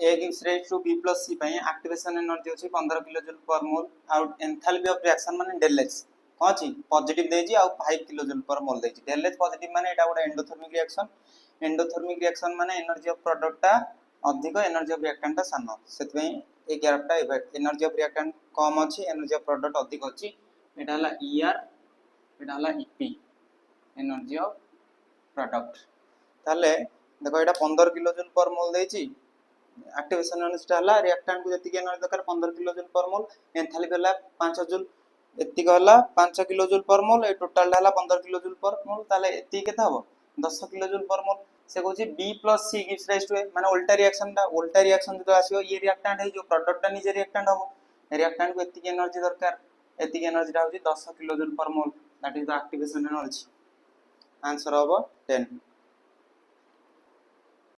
A gives rise to B plus C ପାଇଁ activation energy ଅଛି 15 kJ per mole ଆଉ enthalpy of reaction ମାନେ del H କଣ ଅଛି पॉजिटिव ଦେଇଛି ଆଉ 5 kJ per mole ଦେଇଛି del H पॉजिटिव ମାନେ एटा ଗୋଟେ एंडोथर्मिक रिएक्शन माने एनर्जी ऑफ प्रोडक्ट टा अधिक एनर्जी ऑफ रिएक्टेंट टा सानो सेत ପାଇଁ ए ग्राफ टा एनर्जी ऑफ रिएक्टेंट कम अछि एनर्जी ऑफ प्रोडक्ट अधिक अछि एटा हला ER एटा हला EP एनर्जी ऑफ प्रोडक्ट ताले देखो एटा 15 kJ per mole ଦେଇଛି एक्टिवेशन एनर्जी हला रिएक्टेंट को जति एनर्जी दरकार 15 kJ per mole एंथैल्पी हला 5 जूल एति हला 5 kJ per mole ए टोटल हला 15 kJ per mole ताले एति केता हबो 10 kJ per mole से कहूँ B plus C gives rise to माने उल्टा रिएक्शन जो आसीओ ये रिएक्टेंट है जो प्रोडक्ट टा निजे रिएक्टेंट हबो रिएक्टेंट को एति एनर्जी दरकार एति एनर्जी टा होची 10 kJ per mole that is the activation energy answer हबो 10